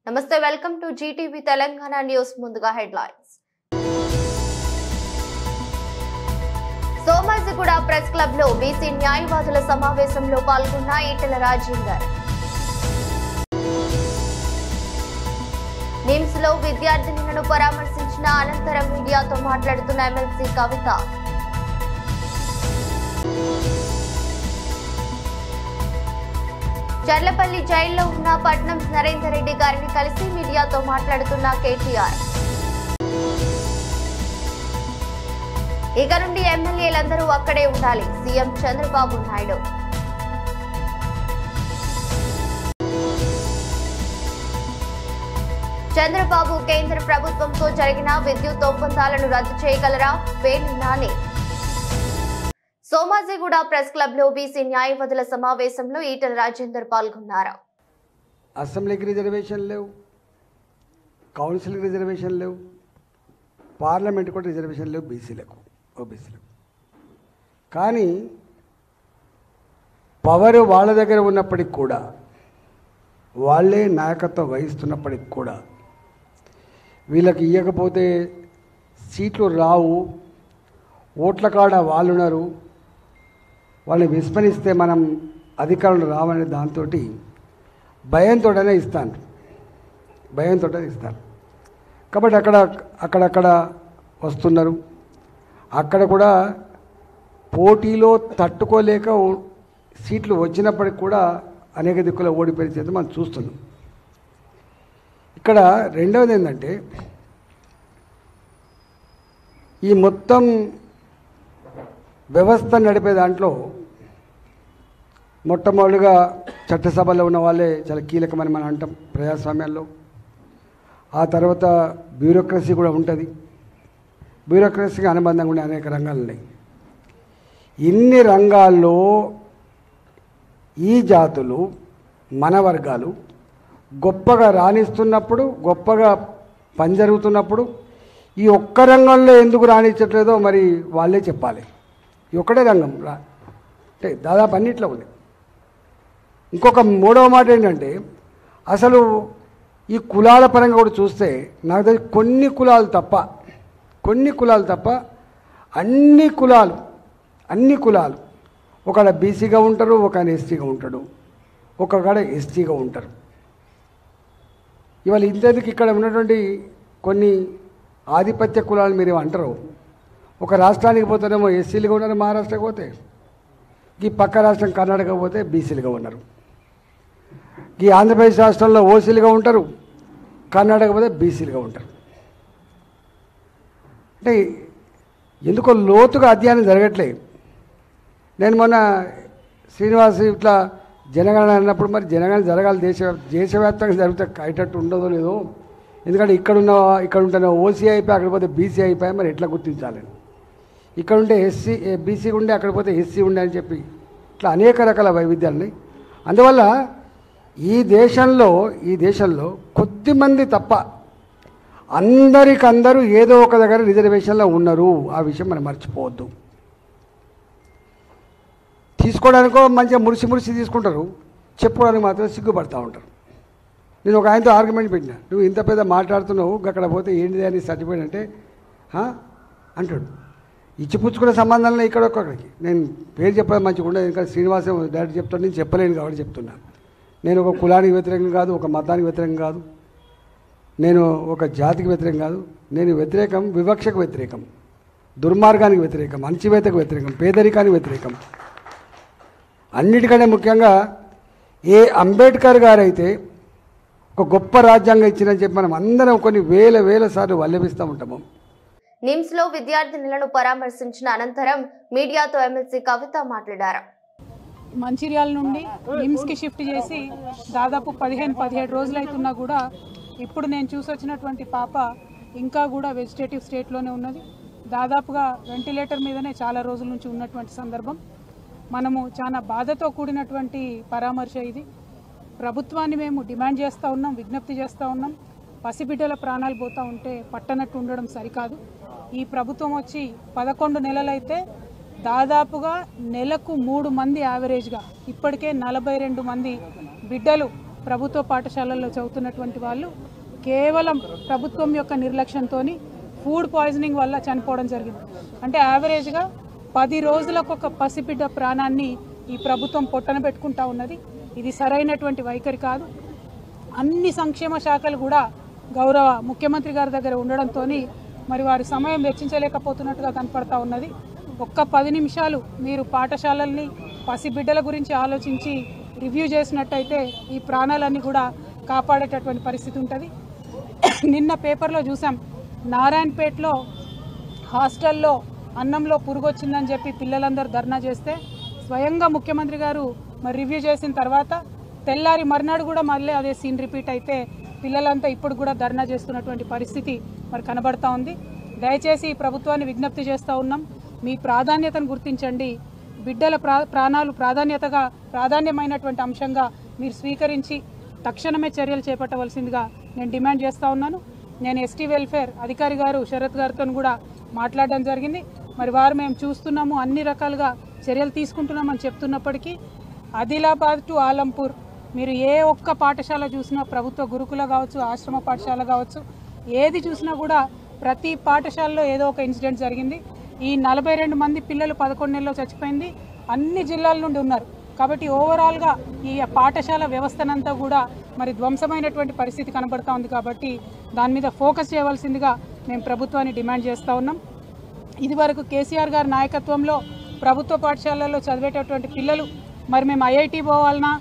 నమస్తే welcome to GTV Telangana news ముందుగా headlines Somajiguda press club లో బీసీ న్యాయవాదుల సమావేశంలో పాల్గొన్న ఈటెల రాజేందర్ నిమ్స్ లో విద్యార్థినులను పరామర్శించిన అనంతరం మీడియాతో మాట్లాడుతున్న ఎమ్మెల్సీ కవిత చర్లపల్లి జైల్లో ఉన్న పట్నం నరేందర్ రెడ్డి గారిని కలిసి మీడియాతో మాట్లాడుతున్న కేటీఆర్ ఇక నుండి ఎమ్మెల్యేలందరూ అక్కడే ఉండాలి సీఎం చంద్రబాబు నాయుడు చంద్రబాబు కేంద్ర ప్రభుత్వంతో జరిగిన విద్యుత్ ఒప్పందాలను రద్దు చేయగలరా పేర్ని నాని సోమాజిగూడ ప్రెస్ క్లబ్ లో బీసీ న్యాయవాదుల సమావేశంలో ఈటెల రాజేందర్ పాల్గొన్నారు. అసెంబ్లీకి రిజర్వేషన్ లేవు, కౌన్సిల్కి రిజర్వేషన్ లేవు, పార్లమెంట్ కూడా రిజర్వేషన్ లేవు బీసీలకు, ఓబీసీలకు. కానీ పవర్ వాళ్ళ దగ్గర ఉన్నప్పటికి కూడా, వాళ్ళే నాయకత్వం వహిస్తున్నప్పటికి కూడా వీళ్ళకి ఇవ్వకపోతే సీట్లు రావు, ఓట్ల కాడ వాళ్ళు ఉన్నారు, వాళ్ళని విస్మరిస్తే మనం అధికారులు రావనే దాంతో భయంతోనే ఇస్తాను, కాబట్టి అక్కడక్కడ వస్తున్నారు. అక్కడ కూడా పోటీలో తట్టుకోలేక సీట్లు వచ్చినప్పటికి కూడా అనేక దిక్కులో ఓడిపోయిన చేత మనం చూస్తున్నాం. ఇక్కడ రెండవది ఏంటంటే, ఈ మొత్తం వ్యవస్థ నడిపే దాంట్లో మొట్టమొదటిగా చట్టసభలో ఉన్న వాళ్ళే చాలా కీలకమని మనం అంటాం ప్రజాస్వామ్యాల్లో. ఆ తర్వాత బ్యూరోక్రసీ కూడా ఉంటుంది, బ్యూరోక్రసీకి అనుబంధంగా ఉండే అనేక రంగాలు ఉన్నాయి. ఇన్ని రంగాల్లో ఈ జాతులు, మన వర్గాలు గొప్పగా రాణిస్తున్నప్పుడు, గొప్పగా పని జరుగుతున్నప్పుడు ఈ ఒక్క రంగంలో ఎందుకు రాణించట్లేదో మరి వాళ్ళే చెప్పాలి. ఈ ఒక్కటే రంగం అంటే దాదాపు అన్నిట్లో ఉంది. ఇంకొక మూడవ మాట ఏంటంటే, అసలు ఈ కులాల పరంగా కూడా చూస్తే నాకు తెలిసి కొన్ని కులాలు తప్ప అన్ని కులాలు ఒకడ బీసీగా ఉంటారు, ఒక ఎస్టీగా ఉంటాడు, ఒకడ ఎస్టీగా ఉంటారు. ఇవాళ ఇంతేందుకు ఇక్కడ ఉన్నటువంటి కొన్ని ఆధిపత్య కులాలు మీరు అంటారు. ఒక రాష్ట్రానికి పోతేనేమో ఎస్సీలుగా ఉన్నారు, మహారాష్ట్రకి పోతే ఈ పక్క రాష్ట్రం కర్ణాటక పోతే బీసీలుగా ఉన్నారు, ఈ ఆంధ్రప్రదేశ్ రాష్ట్రంలో ఓసీలుగా ఉంటారు, కర్ణాటక పోతే బీసీలుగా ఉంటారు. అంటే ఎందుకో లోతుగా అధ్యయనం జరగట్లేదు. నేను మొన్న శ్రీనివాస్ ఇట్లా జనగణన అన్నప్పుడు మరి జనగణన జరగాలి, దేశవ్యాప్తంగా జరిగితే అయ్యేటట్టు ఉండదో లేదో, ఎందుకంటే ఇక్కడ ఉంటున్న ఓసీ అయిపోయి అక్కడ పోతే బీసీ అయిపోయి మరి ఎట్లా గుర్తించాలని, ఇక్కడ ఉంటే బీసీ ఉండే అక్కడ పోతే ఎస్సీ ఉండే అని చెప్పి ఇట్లా అనేక రకాల వైవిధ్యాలున్నాయి. అందువల్ల ఈ దేశంలో కొద్దిమంది తప్ప అందరికందరూ ఏదో ఒక దగ్గర రిజర్వేషన్లో ఉన్నారు. ఆ విషయం మనం మర్చిపోవద్దు. తీసుకోవడానికో మంచిగా మురిసి తీసుకుంటారు, చెప్పుకోవడానికి మాత్రం సిగ్గుపడతా ఉంటారు. నేను ఒక ఆయనతో ఆర్గ్యుమెంట్ పెట్టినా, నువ్వు ఇంత పెద్ద మాట్లాడుతున్నావు, అక్కడ పోతే ఏంటిది అని సర్టిఫికేట్ అంటే అంటాడు. ఇచ్చిపుచ్చుకునే సంబంధాలను ఇక్కడ ఒక్కడికి నేను పేరు చెప్పడం మంచిగా ఉండదు, ఇంకా శ్రీనివాసం డైరెక్ట్ చెప్తాను, నేను చెప్పలేను కాబట్టి చెప్తున్నాను. నేను ఒక కులానికి వ్యతిరేకం కాదు, ఒక మతానికి వ్యతిరేకం కాదు, నేను ఒక జాతికి వ్యతిరేకం కాదు. నేను వ్యతిరేకం వివక్షకు వ్యతిరేకం, దుర్మార్గానికి వ్యతిరేకం, అణచివేతకు వ్యతిరేకం, పేదరికానికి వ్యతిరేకం. అన్నిటికంటే ముఖ్యంగా అంబేద్కర్ గారు అయితే ఒక గొప్ప రాజ్యాంగం ఇచ్చిందని చెప్పి మనం అందరం కొన్ని వేల సార్లు వల్లెపిస్తూ ఉంటాము. నిమ్స్ లో విద్యార్థినులను పరామర్శించిన అనంతరం మీడియాతో ఎమ్మెల్సీ కవిత మాట్లాడారు. మంచిర్యాల నుండి నిమ్స్కి షిఫ్ట్ చేసి దాదాపు 15-17 రోజులు అవుతున్నా కూడా ఇప్పుడు నేను చూసొచ్చినటువంటి పాప ఇంకా కూడా వెజిటేటివ్ స్టేట్లోనే ఉన్నది. దాదాపుగా వెంటిలేటర్ మీదనే చాలా రోజుల నుంచి ఉన్నటువంటి సందర్భం. మనము చాలా బాధతో కూడినటువంటి పరామర్శ ఇది. ప్రభుత్వాన్ని మేము డిమాండ్ చేస్తూ ఉన్నాం, విజ్ఞప్తి చేస్తూ ఉన్నాం. పసిబిడ్డల ప్రాణాలు పోతూ ఉంటే పట్టనట్టు ఉండడం సరికాదు. ఈ ప్రభుత్వం వచ్చి 11 నెలలైతే దాదాపుగా నెలకు 3 మంది యావరేజ్గా ఇప్పటికే 42 మంది బిడ్డలు ప్రభుత్వ పాఠశాలల్లో చదువుతున్నటువంటి వాళ్ళు కేవలం ప్రభుత్వం యొక్క నిర్లక్ష్యంతో ఫుడ్ పాయిజనింగ్ వల్ల చనిపోవడం జరిగింది. అంటే యావరేజ్గా 10 రోజులకు ఒక పసిబిడ్డ ప్రాణాన్ని ఈ ప్రభుత్వం పొట్టన పెట్టుకుంటా ఉన్నది. ఇది సరైనటువంటి వైఖరి కాదు. అన్ని సంక్షేమ శాఖలు కూడా గౌరవ ముఖ్యమంత్రి గారి దగ్గర ఉండడంతో మరి వారి సమయం వెచ్చించలేకపోతున్నట్టుగా కనపడతా ఉన్నది. ఒక్క 10 నిమిషాలు మీరు పాఠశాలల్ని పసిబిడ్డల గురించి ఆలోచించి రివ్యూ చేసినట్టయితే ఈ ప్రాణాలన్నీ కూడా కాపాడేటటువంటి పరిస్థితి ఉంటుంది. నిన్న పేపర్లో చూసాం, నారాయణపేటలో హాస్టల్లో అన్నంలో పురుగు వచ్చిందని చెప్పి పిల్లలందరూ ధర్నా చేస్తే స్వయంగా ముఖ్యమంత్రి గారు మరి రివ్యూ చేసిన తర్వాత తెల్లారి మర్నాడు కూడా మళ్ళీ అదే సీన్ రిపీట్ అయితే పిల్లలంతా ఇప్పుడు కూడా ధర్నా చేస్తున్నటువంటి పరిస్థితి మరి కనబడతా ఉంది. దయచేసి ఈ ప్రభుత్వాన్ని విజ్ఞప్తి చేస్తూ ఉన్నాం, మీ ప్రాధాన్యతను గుర్తించండి. బిడ్డల ప్రాణాలు ప్రాధాన్యమైనటువంటి అంశంగా మీరు స్వీకరించి తక్షణమే చర్యలు చేపట్టవలసిందిగా నేను డిమాండ్ చేస్తూ ఉన్నాను. నేను ఎస్టీ వెల్ఫేర్ అధికారి గారు శరత్ గారితో కూడా మాట్లాడడం జరిగింది. మరి వారు మేము చూస్తున్నాము, అన్ని రకాలుగా చర్యలు తీసుకుంటున్నామని చెప్తున్నప్పటికీ ఆదిలాబాద్ టు ఆలంపూర్ మీరు ఏ ఒక్క పాఠశాల చూసినా, ప్రభుత్వ గురుకుల కావచ్చు, ఆశ్రమ పాఠశాల కావచ్చు, ఏది చూసినా కూడా ప్రతి పాఠశాలలో ఏదో ఒక ఇన్సిడెంట్ జరిగింది. ఈ 42 మంది పిల్లలు 11 నెలల్లో చచ్చిపోయింది. అన్ని జిల్లాల నుండి ఉన్నారు. కాబట్టి ఓవరాల్గా ఈ పాఠశాల వ్యవస్థనంతా కూడా మరి ధ్వంసమైనటువంటి పరిస్థితి కనబడతా ఉంది. కాబట్టి దాని మీద ఫోకస్ చేయవలసిందిగా మేము ప్రభుత్వాన్ని డిమాండ్ చేస్తూ ఉన్నాం. ఇదివరకు కేసీఆర్ గారి నాయకత్వంలో ప్రభుత్వ పాఠశాలల్లో చదివేటటువంటి పిల్లలు మరి మేము ఐఐటి పోవాలన్నా,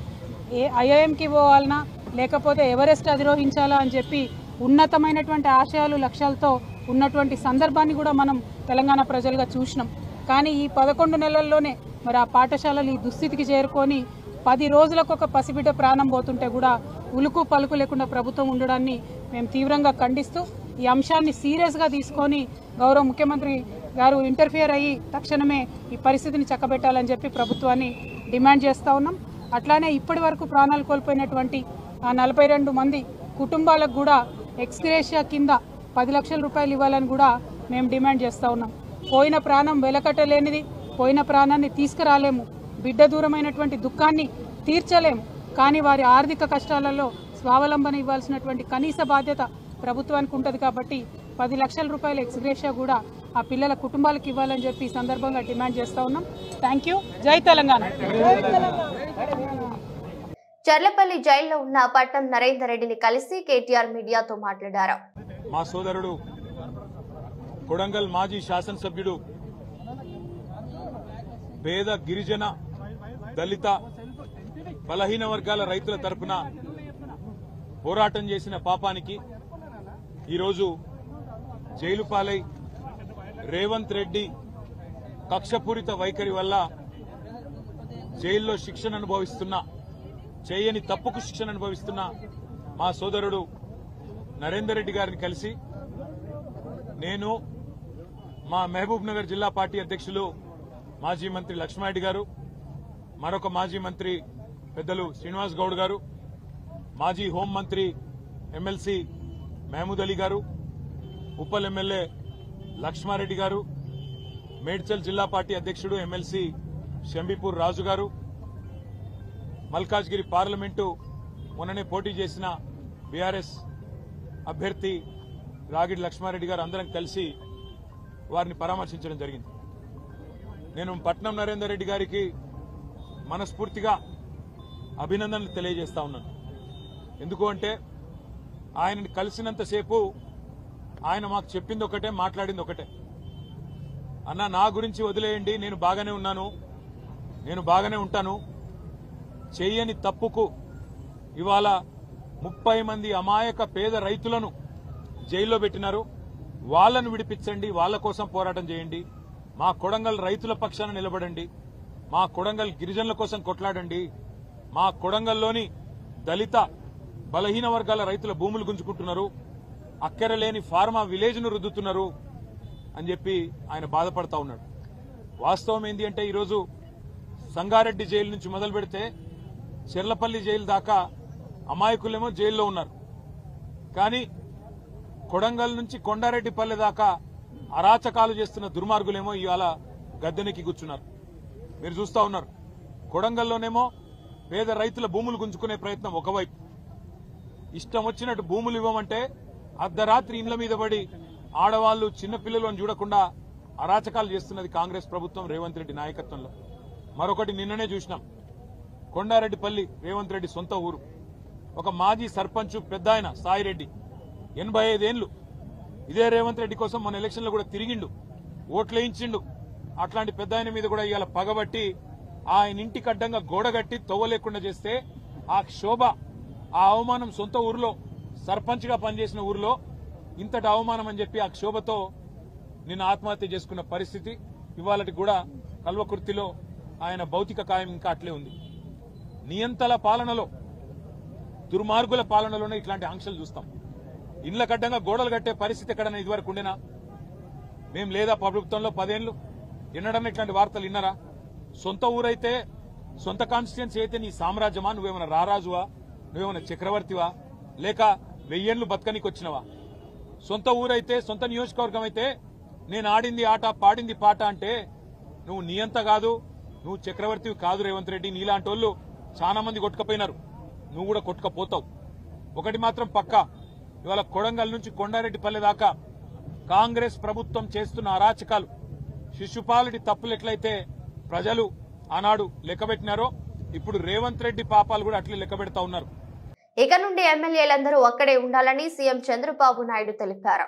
ఐఐఎంకి పోవాలన్నా, లేకపోతే ఎవరెస్ట్ అధిరోహించాలా అని చెప్పి ఉన్నతమైనటువంటి ఆశయాలు లక్ష్యాలతో ఉన్నటువంటి సందర్భాన్ని కూడా మనం తెలంగాణ ప్రజలుగా చూసినాం. కానీ ఈ 11 నెలల్లోనే మరి ఆ పాఠశాలలు ఈ దుస్థితికి చేరుకొని 10 రోజులకు ఒక పసిబిడ్డ ప్రాణం పోతుంటే కూడా ఉలుకు పలుకు లేకుండా ప్రభుత్వం ఉండడాన్ని మేము తీవ్రంగా ఖండిస్తూ ఈ అంశాన్ని సీరియస్గా తీసుకొని గౌరవ ముఖ్యమంత్రి గారు ఇంటర్ఫియర్ అయ్యి తక్షణమే ఈ పరిస్థితిని చక్కబెట్టాలని చెప్పి ప్రభుత్వాన్ని డిమాండ్ చేస్తూ ఉన్నాం. అట్లానే ఇప్పటి వరకు ప్రాణాలు కోల్పోయినటువంటి ఆ 42 మంది కుటుంబాలకు కూడా ఎక్స్గ్రేషియా కింద 10 లక్షల రూపాయలు ఇవ్వాలని కూడా మేము డిమాండ్ చేస్తూ ఉన్నాం. పోయిన ప్రాణం వెలకట్టలేనిది, పోయిన ప్రాణాన్ని తీసుకురాలేము, బిడ్డ దూరమైనటువంటి దుఃఖాన్ని తీర్చలేము. కానీ వారి ఆర్థిక కష్టాలలో స్వావలంబన ఇవ్వాల్సినటువంటి కనీస బాధ్యత ప్రభుత్వానికి ఉంటుంది. కాబట్టి 10 లక్షల రూపాయల ఎక్స్గ్రేషియా కూడా ఆ పిల్లల కుటుంబాలకు ఇవ్వాలని చెప్పి ఈ సందర్భంగా డిమాండ్ చేస్తూ ఉన్నాం. Thank you. జై తెలంగాణ. చర్లపల్లి జైల్లో ఉన్న పట్నం నరేందర్ రెడ్డిని కలిసి కేటీఆర్ మీడియాతో మాట్లాడారు. మా సోదరుడు కొడంగల్ మాజీ శాసనసభ్యుడు పేద గిరిజన దళిత బలహీన వర్గాల రైతుల తరపున పోరాటం చేసిన పాపానికి ఈరోజు జైలు పాలై రేవంత్ రెడ్డి కక్షపూరిత వైఖరి వల్ల జైల్లో శిక్షణ అనుభవిస్తున్న, చేయని తప్పుకు శిక్షణ అనుభవిస్తున్న మా సోదరుడు నరేందర్ రెడ్డి గారిని కలిసి నేను, మా మహబూబ్ నగర్ జిల్లా పార్టీ అధ్యక్షులు మాజీ మంత్రి లక్ష్మారెడ్డి గారు, మరొక మాజీ మంత్రి పెద్దలు శ్రీనివాస్ గౌడ్ గారు, మాజీ హోంమంత్రి ఎమ్మెల్సీ మహమూద్ అలీ గారు, ఉప్పల్ ఎమ్మెల్యే లక్ష్మారెడ్డి గారు, మేడ్చల్ జిల్లా పార్టీ అధ్యక్షుడు ఎమ్మెల్సీ షంబీపూర్ రాజు గారు, మల్కాజ్గిరి పార్లమెంటు మొన్ననే పోటీ చేసిన బీఆర్ఎస్ అభ్యర్థి రాగిడి లక్ష్మారెడ్డి గారు అందరం కలిసి వారిని పరామర్శించడం జరిగింది. నేను పట్నం నరేందర్ రెడ్డి గారికి మనస్ఫూర్తిగా అభినందనలు తెలియజేస్తా ఉన్నాను. ఎందుకు అంటే ఆయనని కలిసినంతసేపు ఆయన మాకు చెప్పింది ఒకటే, మాట్లాడింది ఒకటే. అన్న, నా గురించి వదిలేయండి, నేను బాగానే ఉన్నాను, నేను బాగానే ఉంటాను. చేయని తప్పుకు ఇవాళ 30 మంది అమాయక పేద రైతులను జైల్లో పెట్టినారు. వాళ్లను విడిపించండి, వాళ్ల కోసం పోరాటం చేయండి, మా కొడంగల్ రైతుల పక్షాన నిలబడండి, మా కొడంగల్ గిరిజనుల కోసం కొట్లాడండి, మా కొడంగల్లోని దళిత బలహీన వర్గాల రైతుల భూములు గుంజుకుంటున్నారు, అక్కరలేని ఫార్మా విలేజ్ ను రుద్దుతున్నారు అని చెప్పి ఆయన బాధపడతా ఉన్నాడు. వాస్తవం ఏంటి అంటే ఈరోజు సంగారెడ్డి జైలు నుంచి మొదలు పెడితే చెర్లపల్లి జైలు దాకా అమాయకులేమో జైల్లో ఉన్నారు. కానీ కొడంగల్ నుంచి కొండారెడ్డిపల్లి దాకా అరాచకాలు చేస్తున్న దుర్మార్గులేమో ఇవాళ గద్దెనెక్కి కూర్చున్నారు. మీరు చూస్తా ఉన్నారు. కొడంగల్లోనేమో పేద రైతుల భూములు గుంజుకునే ప్రయత్నం ఒకవైపు, ఇష్టం వచ్చినట్టు భూములు ఇవ్వమంటే అర్ధరాత్రి ఇండ్ల మీద పడి ఆడవాళ్లు చిన్నపిల్లలను చూడకుండా అరాచకాలు చేస్తున్నది కాంగ్రెస్ ప్రభుత్వం రేవంత్ రెడ్డి నాయకత్వంలో. మరొకటి నిన్ననే చూసినాం. కొండారెడ్డిపల్లి రేవంత్ రెడ్డి సొంత ఊరు. ఒక మాజీ సర్పంచ్ పెద్ద ఆయన సాయిరెడ్డి 85 ఏళ్లు ఇదే రేవంత్ రెడ్డి కోసం మన ఎలక్షన్లో కూడా తిరిగిండు, ఓట్లేయించిండు. అట్లాంటి పెద్ద ఆయన మీద కూడా ఇవాళ పగబట్టి ఆయన ఇంటికి అడ్డంగా గోడగట్టి తవ్వలేకుండా చేస్తే ఆ క్షోభ, ఆ అవమానం సొంత ఊరిలో సర్పంచ్గా పనిచేసిన ఊరిలో ఇంతటి అవమానం అని చెప్పి ఆ క్షోభతో నిన్న ఆత్మహత్య చేసుకున్న పరిస్థితి. ఇవాళకి కూడా కల్వకుర్తిలో ఆయన భౌతిక కాయం ఇంకా అట్లే ఉంది. నియంతల పాలనలో, దుర్మార్గుల పాలనలోనే ఇట్లాంటి ఆంక్షలు చూస్తాం. ఇండ్ల కడ్డంగా గోడలు కట్టే పరిస్థితి ఎక్కడన్నా ఇదివరకు ఉండేనా? మేం లేదా ప్రభుత్వంలో 10 ఏళ్లు ఎన్నడన్నా ఇట్లాంటి వార్తలు విన్నారా? సొంత ఊరైతే, సొంత కాన్స్టిట్యున్సీ అయితే నీ సామ్రాజ్యమా? నువ్వేమైనా రారాజువా? నువ్వేమైనా చక్రవర్తివా? లేక 1000 ఏళ్లు బతకనికి వచ్చినవా? సొంత ఊరైతే, సొంత నియోజకవర్గం అయితే నేను ఆడింది ఆట పాడింది పాట అంటే నువ్వు నియంత కాదు, నువ్వు చక్రవర్తివి కాదు రేవంత్ రెడ్డి. నీలాంటి వాళ్ళు చాలా మంది కొట్టుకపోయినారు, నువ్వు కూడా కొట్టుకపోతావు. ఒకటి మాత్రం పక్కా, ఇవాళ కొడంగల్ నుంచి కొండారెడ్డిపల్లి దాకా కాంగ్రెస్ ప్రభుత్వం చేస్తున్న అరాచకాలు, శిశుపాలుడి తప్పులు ఎట్లయితే ప్రజలు ఆనాడు లెక్కబెట్టినారో ఇప్పుడు రేవంత్ రెడ్డి పాపాలు కూడా అట్లే లెక్కబెడతా ఉన్నారు. ఇక నుండి ఎమ్మెల్యేలందరూ అక్కడే ఉండాలని సీఎం చంద్రబాబు నాయుడు తెలిపారు.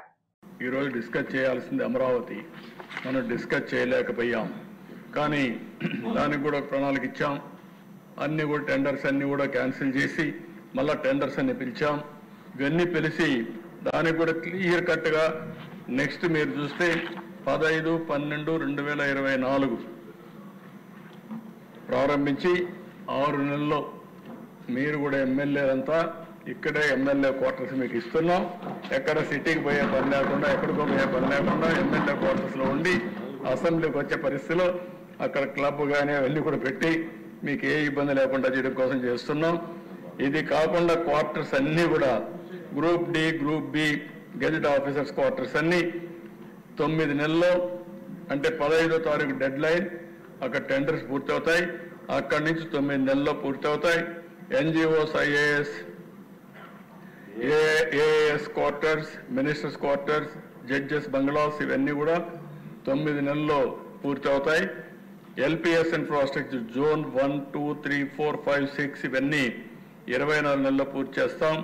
ఈ రోజు డిస్కస్ చేయాల్సింది అమరావతి, మనం డిస్కస్ చేయలేకపోయాం. కానీ దానికి కూడా ప్రణాళిక ఇచ్చాం. అన్ని కూడా టెండర్స్ అన్ని కూడా క్యాన్సిల్ చేసి మళ్ళా టెండర్స్ అన్ని పిలిచాం. ఇవన్నీ పిలిచి దానికి కూడా క్లియర్ కట్గా నెక్స్ట్ మీరు చూస్తే 15/12/2024 ప్రారంభించి 6 నెలల్లో మీరు కూడా ఎమ్మెల్యేలంతా ఇక్కడే ఎమ్మెల్యే క్వార్టర్స్ మీకు ఇస్తున్నాం. ఎక్కడ సిటీకి పోయే పని లేకుండా, ఎక్కడికో పోయే పని లేకుండా ఎమ్మెల్యే క్వార్టర్స్లో ఉండి అసెంబ్లీకి వచ్చే పరిస్థితిలో అక్కడ క్లబ్ కానీ అవన్నీ కూడా పెట్టి మీకు ఏ ఇబ్బంది లేకుండా చేయడం కోసం చేస్తున్నాం. ఇది కాకుండా క్వార్టర్స్ అన్నీ కూడా group D, group B gazette officers quarters అన్నీ 9 నెలల్లో, అంటే 15వ తారీఖు డెడ్ లైన్, అక్కడ టెండర్స్ పూర్తవుతాయి. అక్కడి నుంచి 9 నెలల్లో పూర్తవుతాయి. NGOs, IAS, AAS quarters, ministers quarters, judges bungalows ఇవన్నీ కూడా 9 నెలల్లో పూర్తవుతాయి. ఎల్పిఎస్ ఇన్ఫ్రాస్ట్రక్చర్ జోన్ 1, 2, 3, 4, 5, 6 ఇవన్నీ 24 నెలల్లో పూర్తి చేస్తాం.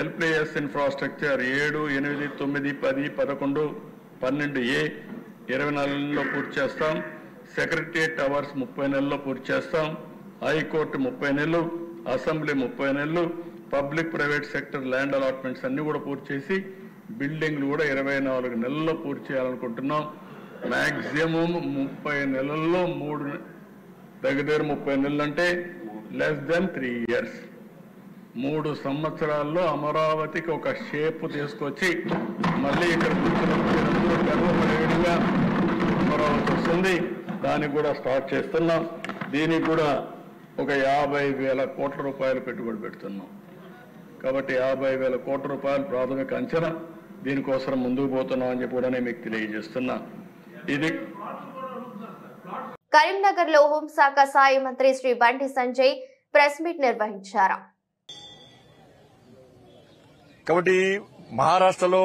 ఎల్పిఎస్ ఇన్ఫ్రాస్ట్రక్చర్ 7, 8, 9, 10, 11, 12A 24 నెలల్లో పూర్తి చేస్తాం. సెక్రటరియట్ టవర్స్ 30 నెలల్లో పూర్తి చేస్తాం. హైకోర్టు 30 నెలలు, అసెంబ్లీ 30 నెలలు, public private sector land allotments అన్ని కూడా పూర్తి చేసి బిల్డింగ్లు కూడా 24 నెలల్లో పూర్తి చేయాలనుకుంటున్నాం. మ్యాక్సిమం 30 నెలల్లో 3 దగ్గర 30 నెలలు అంటే లెస్ దెన్ 3 years 3 సంవత్సరాల్లో అమరావతికి ఒక షేప్ తీసుకొచ్చి మళ్ళీ ఇక్కడ కూర్చున్నప్పుడు గర్వపడేవిధంగా అమరావతి వస్తుంది. దానికి కూడా స్టార్ట్ చేస్తున్నాం. దీనికి కూడా ఒక 50,000 కోట్ల రూపాయలు పెట్టుబడి పెడుతున్నాం. కాబట్టి 50,000 కోట్ల రూపాయలు ప్రాథమిక అంచనా. దీనికోసం ముందుకు పోతున్నాం అని చెప్పి కూడా మీకు తెలియజేస్తున్నా. ఇది కరీంనగర్ లో హోంశాఖ సహాయ మంత్రి శ్రీ బండి సంజయ్ ప్రెస్ మీట్ నిర్వహించారు. కాబట్టి మహారాష్ట్రలో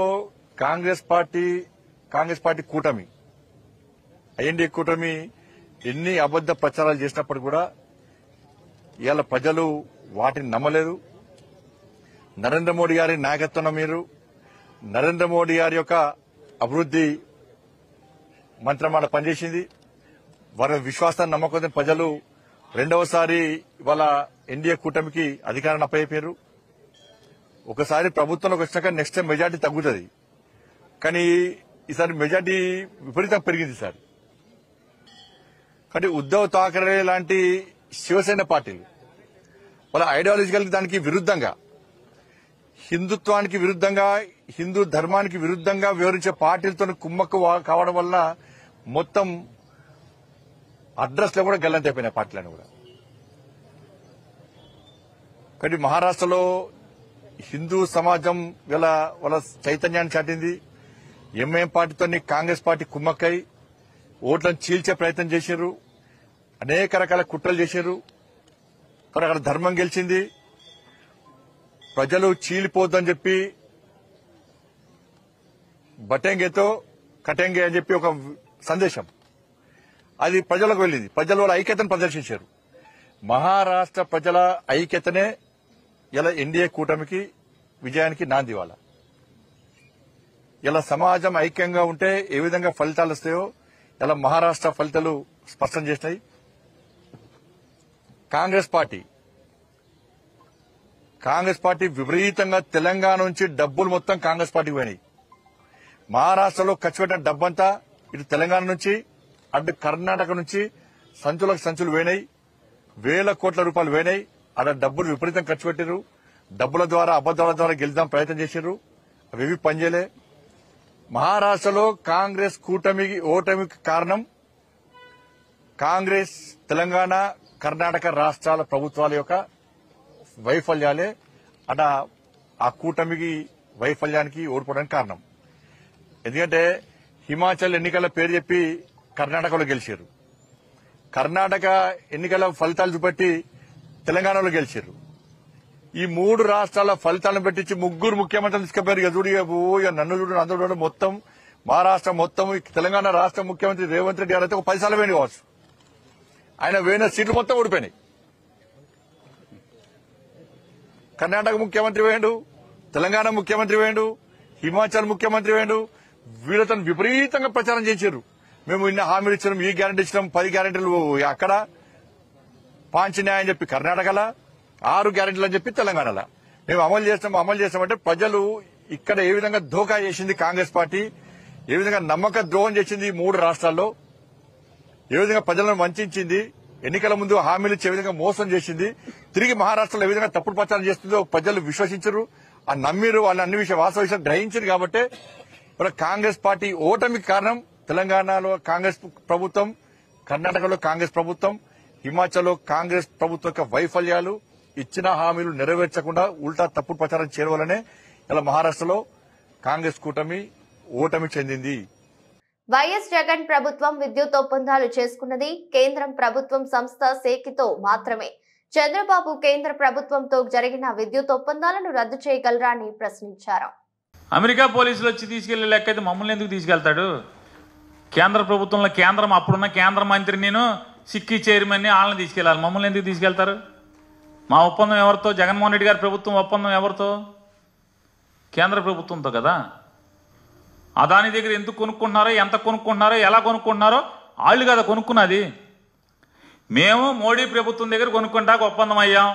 కాంగ్రెస్ పార్టీ కూటమి, ఐఎన్డీఏ కూటమి ఎన్ని అబద్ద ప్రచారాలు చేసినప్పుడు కూడా ఇవాళ ప్రజలు వాటిని నమ్మలేదు. నరేంద్ర మోడీ గారి నాయకత్వం మీరు, నరేంద్ర మోడీ గారి యొక్క అభివృద్ది మంత్రమాట పనిచేసింది. వారి విశ్వాసాన్ని నమ్మకం ప్రజలు రెండవసారి ఇవాళ ఎన్డీఏ కూటమికి అధికారాన్ని అప్పయ్యారు. ఒకసారి ప్రభుత్వంలోకి వచ్చినాక నెక్స్ట్ టైం మెజార్టీ తగ్గుతుంది. కానీ ఈసారి మెజార్టీ విపరీతంగా పెరిగింది సార్. కానీ ఉద్దవ్ ఠాకరే లాంటి శివసేన పార్టీలు వాళ్ళ ఐడియాలజికల్ దానికి విరుద్ధంగా, హిందుత్వానికి విరుద్ధంగా, హిందూ ధర్మానికి విరుద్ధంగా వివరించే పార్టీలతో కుమ్మక్కు కావడం వల్ల మొత్తం అడ్రస్ లో కూడా గల్లంతైపోయినాయి పార్టీలను కూడా. కానీ మహారాష్ట్రలో హిందూ సమాజం వాళ్ళ చైతన్యాన్ని చాటింది. ఎంఐఎం పార్టీతో కాంగ్రెస్ పార్టీ కుమ్మక్కై ఓట్లను చీల్చే ప్రయత్నం చేశారు. అనేక రకాల కుట్రలు చేశారు. కానీ అక్కడ ధర్మం గెలిచింది. ప్రజలు చీలిపోద్దని చెప్పి బటెంగేతో కటెంగే అని చెప్పి ఒక సందేశం అది ప్రజలకు వెళ్ళింది. ప్రజల వాళ్ళ ఐక్యతను ప్రదర్శించారు. మహారాష్ట్ర ప్రజల ఐక్యతనే ఇలా ఎన్డీఏ కూటమికి విజయానికి నాంది. వాళ్ళ ఇలా సమాజం ఐక్యంగా ఉంటే ఏ విధంగా ఫలితాలు వస్తాయో ఇలా మహారాష్ట్ర ఫలితాలు స్పష్టం చేసినాయి. కాంగ్రెస్ పార్టీ విపరీతంగా తెలంగాణ నుంచి డబ్బులు మొత్తం కాంగ్రెస్ పార్టీకి పోయినాయి. మహారాష్ట్రలో ఖర్చు పెట్టిన డబ్బంతా ఇటు తెలంగాణ నుంచి అటు కర్ణాటక నుంచి సంచులకు సంచులు పోయినాయి. వేల కోట్ల రూపాయలు పోయినాయి. అక్కడ డబ్బులు విపరీతం ఖర్చు పెట్టారు. డబ్బుల ద్వారా అబద్దాల ద్వారా గెలుద్దాం ప్రయత్నం చేశారు. అవి పనిచేయలే. మహారాష్ట్రలో కాంగ్రెస్ కూటమికి ఓటమికి కారణం కాంగ్రెస్ తెలంగాణ కర్ణాటక రాష్ట్రాల ప్రభుత్వాల యొక్క వైఫల్యాలే. అట ఆ కూటమికి వైఫల్యానికి ఓడిపోవడానికి కారణం. ఎందుకంటే హిమాచల్ ఎన్నికల పేరు చెప్పి కర్ణాటకలో గెలిచారు. కర్ణాటక ఎన్నికల ఫలితాలు చూపెట్టి తెలంగాణలో గెలిచారు. ఈ 3 రాష్ట్రాల ఫలితాలను పెట్టించి 3 ముఖ్యమంత్రులు తీసుకుపోయారు. ఇక చూడు, ఇక నన్ను చూడు, అందరూ చూడు, మొత్తం మహారాష్ట్ర మొత్తం తెలంగాణ రాష్ట్ర ముఖ్యమంత్రి రేవంత్ రెడ్డి గారు అయితే ఒక 10 సార్లు వేయండి కావచ్చు. ఆయన వేయిన సీట్లు మొత్తం ఓడిపోయినాయి. కర్ణాటక ముఖ్యమంత్రి వేయండు, తెలంగాణ ముఖ్యమంత్రి వేయండు, హిమాచల్ ముఖ్యమంత్రి వేయండు. వీళ్ళతో విపరీతంగా ప్రచారం చేశారు. మేము ఇన్ని హామీలు ఇచ్చినాం, ఈ గ్యారెంటీ ఇచ్చినాం, 10 గ్యారెంటీలు అక్కడ పాంచన్యాయం అని చెప్పి కర్ణాటకలా, 6 గ్యారెంటీలు అని చెప్పి తెలంగాణలో మేము అమలు చేస్తామంటే ప్రజలు ఇక్కడ ఏ విధంగా ధోకా చేసింది కాంగ్రెస్ పార్టీ, ఏ విధంగా నమ్మక ద్రోహం చేసింది 3 రాష్ట్రాల్లో, ఏ విధంగా ప్రజలను వంచింది, ఎన్నికల ముందు హామీలు ఇచ్చే విధంగా మోసం చేసింది, తిరిగి మహారాష్ట్రలో ఏ విధంగా తప్పుడు ప్రచారం చేస్తుందో ప్రజలు విశ్వసించరు, ఆ నమ్మిరు, వాళ్ళ అన్ని వాస్తవ విషయం గ్రహించారు. కాబట్టి మన కాంగ్రెస్ పార్టీ ఓటమికి కారణం తెలంగాణలో కాంగ్రెస్ ప్రభుత్వం, కర్ణాటకలో కాంగ్రెస్ ప్రభుత్వం, హిమాచల్లో కాంగ్రెస్ ప్రభుత్వం యొక్క వైఫల్యాలు, ఇచ్చిన హామీలు నెరవేర్చకుండా ఉల్టా తప్పుడు ప్రచారం చేయడం వల్లనే ఇలా మహారాష్ట్రలో కాంగ్రెస్ కూటమి ఓటమి చెందింది. వైఎస్ జగన్ ప్రభుత్వం విద్యుత్ ఒప్పందాలు చేసుకున్నది కేంద్రం ప్రభుత్వం సంస్థ సేకితో మాత్రమే. చంద్రబాబు కేంద్ర ప్రభుత్వంతో జరిగిన విద్యుత్ ఒప్పందాలను రద్దు చేయగలరా అని ప్రశ్నించారు. అమెరికా పోలీసులు వచ్చి తీసుకెళ్లే లెక్క అయితే మమ్మల్ని ఎందుకు తీసుకెళ్తాడు? కేంద్ర ప్రభుత్వంలో అప్పుడున్న కేంద్ర మంత్రి నేను సిక్కీ చైర్మన్ని వాళ్ళని తీసుకెళ్లాలి, మమ్మల్ని ఎందుకు తీసుకెళ్తారు? మా ఒప్పందం ఎవరితో? జగన్మోహన్ రెడ్డి గారి ప్రభుత్వం ఒప్పందం ఎవరితో? కేంద్ర ప్రభుత్వంతో కదా. అదాని దగ్గర ఎందుకు కొనుక్కుంటున్నారో, ఎంత కొనుక్కుంటున్నారో, ఎలా కొనుక్కుంటున్నారో వాళ్ళు కదా కొనుక్కున్నది. మేము మోడీ ప్రభుత్వం దగ్గర కొనుక్కుంటాక ఒప్పందం అయ్యాం.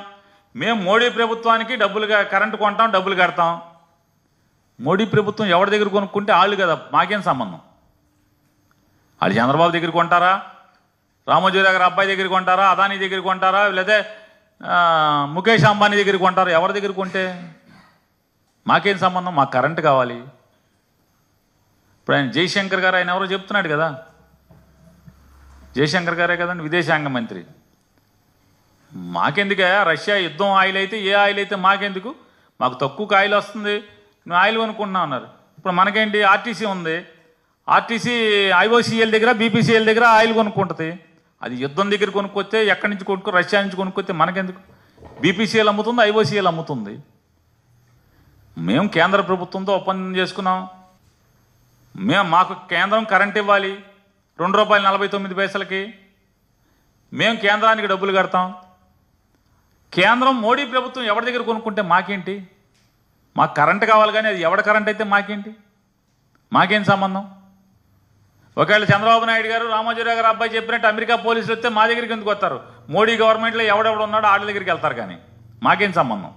మేము మోడీ ప్రభుత్వానికి కరెంటు కొంటాం, డబ్బులు కడతాం. మోడీ ప్రభుత్వం ఎవరి దగ్గర కొనుక్కుంటే వాళ్ళు కదా, మాకేం సంబంధం? వాళ్ళు చంద్రబాబు దగ్గర కొంటారా, రామోజీ గారి అబ్బాయి దగ్గర కొంటారా, అదానీ దగ్గర కొంటారా, లేదా ముఖేష్ అంబానీ దగ్గర కొంటారా? ఎవరి దగ్గర కొంటే మాకేం సంబంధం? మాకు కరెంటు కావాలి. ఇప్పుడు ఆయన జయశంకర్ గారు, ఆయన ఎవరో చెప్తున్నాడు కదా, జయశంకర్ గారే కదండి విదేశాంగ మంత్రి. మాకెందుకే రష్యా యుద్ధం ఆయిల్ అయితే, ఏ ఆయిల్ అయితే మాకెందుకు? మాకు తక్కువకి ఆయిల్ వస్తుంది, నువ్వు ఆయిల్ కొనుక్కుంటున్నావు అన్నారు. ఇప్పుడు మనకేంటి, ఆర్టీసీ ఉంది, ఆర్టీసీ ఐఓసీఎల్ దగ్గర బీపీసీఎల్ దగ్గర ఆయిల్ కొనుక్కుంటుంది. అది యుద్ధం దగ్గర కొనుక్కొస్తే ఎక్కడి నుంచి రష్యా నుంచి కొనుక్కొస్తే మనకెందుకు? బీపీసీఎల్ అమ్ముతుంది, ఐఓసీఎల్ అమ్ముతుంది. మేము కేంద్ర ప్రభుత్వంతో ఒప్పందం చేసుకున్నాం. మాకు కేంద్రం కరెంట్ ఇవ్వాలి ₹2.49. మేము కేంద్రానికి డబ్బులు కడతాం. కేంద్రం మోడీ ప్రభుత్వం ఎవరి దగ్గర కొనుక్కుంటే మాకేంటి? మాకు కరెంటు కావాలి, కానీ అది ఎవడ కరెంట్ అయితే మాకేంటి? మాకేం సంబంధం? ఒకవేళ చంద్రబాబు నాయుడు గారు, రామోజీరావు గారు అబ్బాయి చెప్పినట్టు అమెరికా పోలీసులు వస్తే మా దగ్గరికి ఎందుకు వస్తారు? మోడీ గవర్నమెంట్లో ఎవడెవడు ఉన్నాడో వాళ్ళ దగ్గరికి వెళ్తారు, కానీ మాకేం సంబంధం?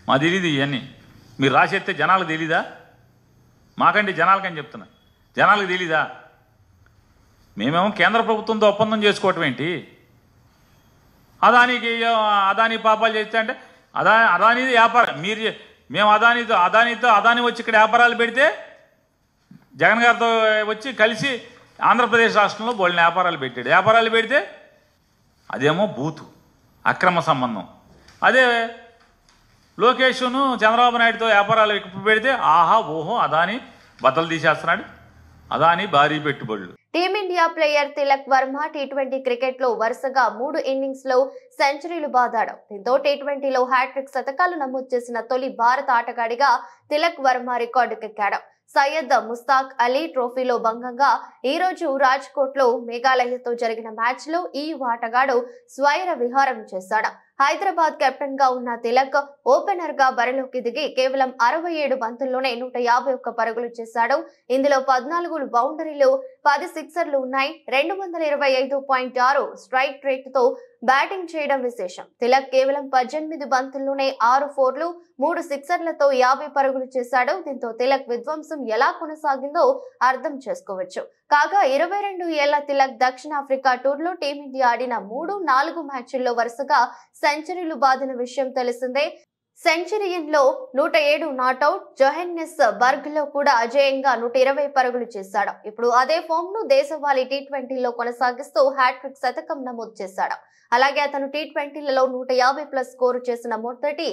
మా తెలీదు ఇవన్నీ. మీరు రాసేస్తే జనాలకు తెలీదా? మాకండి జనాలకని చెప్తున్నా, జనాలకు తెలీదా? మేమేమో కేంద్ర ప్రభుత్వంతో ఒప్పందం చేసుకోవటం ఏంటి? అదానీ పాపాలు చేస్తే అంటే అదానీది వ్యాపారం. మేము అదానీ వచ్చి ఇక్కడ వ్యాపారాలు పెడితే జగన్ గారితో వచ్చి కలిసి ఆంధ్రప్రదేశ్ రాష్ట్రంలో బోల్ని వ్యాపారాలు పెట్టాడు. వ్యాపారాలు పెడితే అదేమో బూతు, అక్రమ సంబంధం. అదే లోకేష్ను చంద్రబాబు నాయుడుతో వ్యాపారాలు పెడితే ఆహా ఓహో అదాని బద్దలు తీసేస్తున్నాడు, అదాని భారీ పెట్టుబడులు. Team India player Tilak Varma T20 cricket లో వరుసగా 3 ఇన్నింగ్స్ లో సెంచరీలు బాదాడు. దీంతో టీ20లో హ్యాట్రిక్ శతకాలు నమోదు చేసిన తొలి భారత ఆటగాడిగా తిలక్ వర్మ రికార్డుకెక్కాడు. సయ్యద్ ముస్తాక్ అలీ ట్రోఫీలో భాగంగా ఈ రోజు రాజ్కోట్ లో మేఘాలయతో జరిగిన మ్యాచ్ లో ఈ ఆటగాడు స్వైర విహారం చేశాడు. హైదరాబాద్ కెప్టెన్ గా ఉన్న తిలక్ ఓపెనర్ గా బరిలోకి దిగి కేవలం 67 బంతుల్లోనే 151 పరుగులు చేశాడు. ఇందులో 14 బౌండరీలు, 10 సిక్సర్లు ఉన్నాయి. 225.6 స్ట్రైక్ రేట్ తో బ్యాటింగ్ చేయడం విశేషం. తిలక్ కేవలం 18 బంతుల్లోనే 6 ఫోర్లు, 3 సిక్సర్లతో 50 పరుగులు చేశాడు. దీంతో తిలక్ విధ్వంసం ఎలా కొనసాగిందో అర్థం చేసుకోవచ్చు. కాగా 22 ఏళ్ల తిలక్ దక్షిణాఫ్రికా టూర్ లో టీమిండియా ఆడిన 3-4 మ్యాచ్ల్లో వరుసగా సెంచరీలు బాదిన విషయం తెలిసిందే. సెంచరీలో 107 నాట్అవుట్. జోహెన్నెస్ బర్గ్ లో కూడా అజేయంగా 120 పరుగులు చేశాడు. ఇప్పుడు అదే ఫామ్ ను దేశవాళీ టీ20లో కొనసాగిస్తూ హ్యాట్రిక్ శతకం నమోదు చేశాడు. అలాగే అతను టీ20లలో 150+ స్కోరు చేసిన మొదటి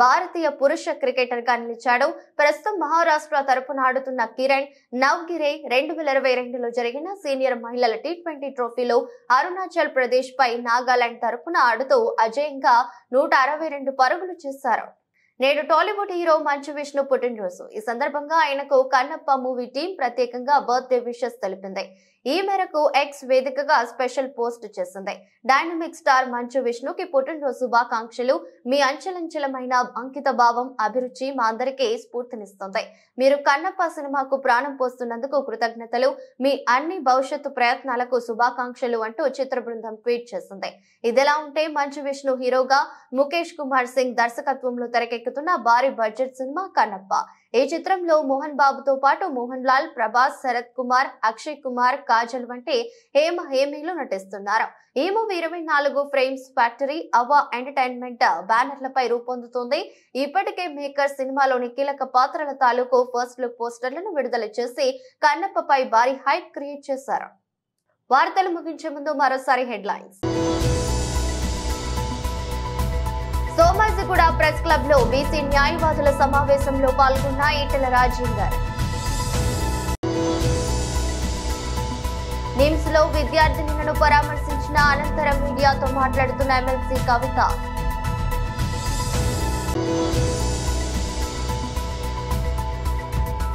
భారతీయ పురుష క్రికెటర్ గా నిలిచాడు. ప్రస్తుతం మహారాష్ట్ర తరపున ఆడుతున్న కిరణ్ నవ్గిరే 2022లో జరిగిన సీనియర్ మహిళల టీ20 ట్రోఫీలో అరుణాచల్ ప్రదేశ్ పై నాగాలాండ్ తరపున ఆడుతూ అజేయంగా 162 పరుగులు చేశారు. నేడు టాలీవుడ్ హీరో మంచు విష్ణు పుట్టినరోజు. ఈ సందర్భంగా ఆయనకు కన్నప్ప మూవీ టీం ప్రత్యేకంగా బర్త్డే విషెస్ తెలిపింది. ఈ మేరకు ఎక్స్ వేదికగా స్పెషల్ పోస్ట్ చేసింది. డైనమిక్ స్టార్ మంచు విష్ణుకి పుట్టినరోజు శుభాకాంక్షలు. మీ అంచెలంచెలమైన అంకిత భావం, అభిరుచి మా అందరికీ స్ఫూర్తినిస్తుంది. మీరు కన్నప్ప సినిమాకు ప్రాణం పోస్తున్నందుకు కృతజ్ఞతలు. మీ అన్ని భవిష్యత్తు ప్రయత్నాలకు శుభాకాంక్షలు అంటూ చిత్ర బృందం ట్వీట్ చేసింది. ఇదిలా ఉంటే మంచు విష్ణు హీరోగా ముఖేష్ కుమార్ సింగ్ దర్శకత్వంలో తెరకెక్కుతున్న భారీ బడ్జెట్ సినిమా కన్నప్ప. ఈ చిత్రంలో మోహన్ బాబుతో పాటు మోహన్ లాల్, ప్రభాస్, శరత్ కుమార్, అక్షయ్ కుమార్, కాజల్ వంటి హేమీలు నటిస్తున్నారు. ఈ మూవీ 24 ఫ్రేమ్స్ ఫ్యాక్టరీ అవా ఎంటర్టైన్మెంట్ బ్యానర్లపై రూపొందుతుంది. ఇప్పటికే మేకర్ సినిమాలోని కీలక పాత్రల తాలూకు ఫస్ట్ లుక్ పోస్టర్లను విడుదల చేసి కన్నప్పపై భారీ హైప్ క్రియేట్ చేశారు. వార్తలు ముగించే ముందు మరోసారి హెడ్లైన్స్. సోమాజిగూడ ప్రెస్ క్లబ్ లో బీసీ న్యాయవాదుల సమావేశంలో పాల్గొన్న ఈటెల రాజేందర్. నిమ్స్ లో విద్యార్థినులను పరామర్శించిన అనంతరం మీడియాతో మాట్లాడుతున్న ఎమ్మెల్సీ కవిత.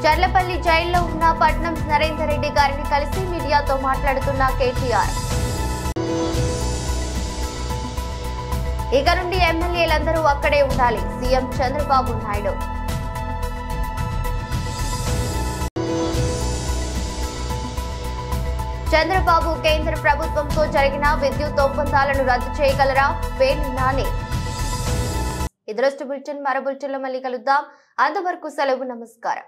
చర్లపల్లి జైల్లో ఉన్న పట్నం నరేందర్ రెడ్డి గారిని కలిసి మీడియాతో మాట్లాడుతున్న కేటీఆర్. ఇక నుండి ఎమ్మెల్యేలందరూ అక్కడే ఉండాలి, సీఎం చంద్రబాబు నాయుడు. చంద్రబాబు కేంద్ర ప్రభుత్వంతో జరిగిన విద్యుత్ ఒప్పందాలను రద్దు చేయగలరా? పేర్ని నాని. ఈ దృష్టి బులెటిన్ మరో బులెటిన్లో మళ్ళీ కలుద్దాం. అంతవరకు సెలవు, నమస్కారం.